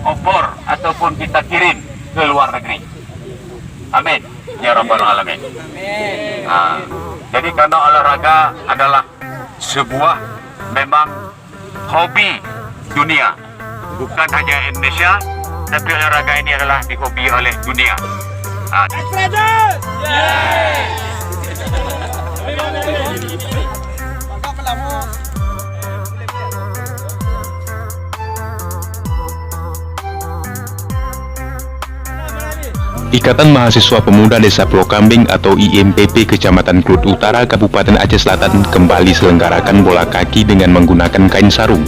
opor ataupun kita kirim ke luar negeri. Amin ya rabbal alamin. Jadi karena olahraga adalah sebuah memang hobi dunia, bukan hanya Indonesia, tapi olahraga ini adalah dihobi oleh dunia. Ikatan Mahasiswa Pemuda Desa Pulau Kambing atau IMPP Kecamatan Klut Utara, Kabupaten Aceh Selatan kembali selenggarakan bola kaki dengan menggunakan kain sarung.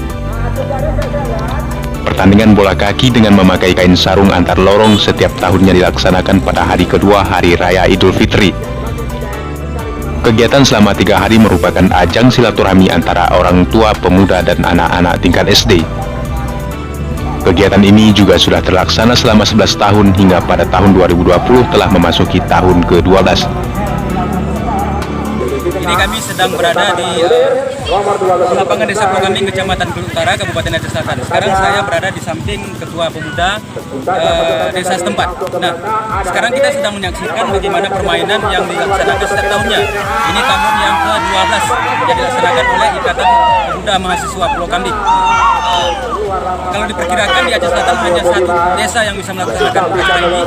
Pertandingan bola kaki dengan memakai kain sarung antar lorong setiap tahunnya dilaksanakan pada hari kedua Hari Raya Idul Fitri. Kegiatan selama 3 hari merupakan ajang silaturahmi antara orang tua, pemuda, dan anak-anak tingkat SD. Kegiatan ini juga sudah terlaksana selama 11 tahun hingga pada tahun 2020 telah memasuki tahun ke-12. Ini kami sedang berada di lapangan Desa Pulau Kambing, Kecamatan Klut Utara, Kabupaten Aceh Selatan. Sekarang saya berada di samping Ketua Pemuda desa setempat. Nah, sekarang kita sedang menyaksikan bagaimana permainan yang dilaksanakan setiap tahunnya. Ini tahun yang ke-12 yang dilaksanakan oleh Ikatan Pemuda Mahasiswa Pulau Kambing. Kalau diperkirakan di Aceh Selatan hanya satu desa yang bisa melaksanakan acara ini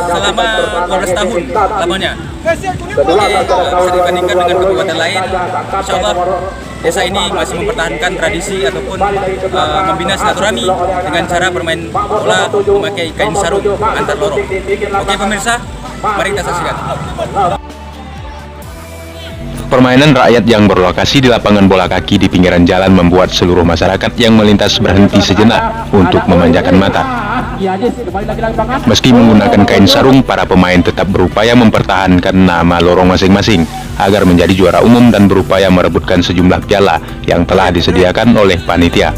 selama 12 tahun lamanya. Jadi bisa dibandingkan dengan kabupaten lain, insya Allah desa ini masih mempertahankan tradisi ataupun membina silaturahmi dengan cara bermain bola memakai kain sarung antar lorong. Oke pemirsa, mari kita saksikan. Permainan rakyat yang berlokasi di lapangan bola kaki di pinggiran jalan membuat seluruh masyarakat yang melintas berhenti sejenak untuk memanjakan mata. Meski menggunakan kain sarung, para pemain tetap berupaya mempertahankan nama lorong masing-masing agar menjadi juara umum dan berupaya merebutkan sejumlah piala yang telah disediakan oleh panitia.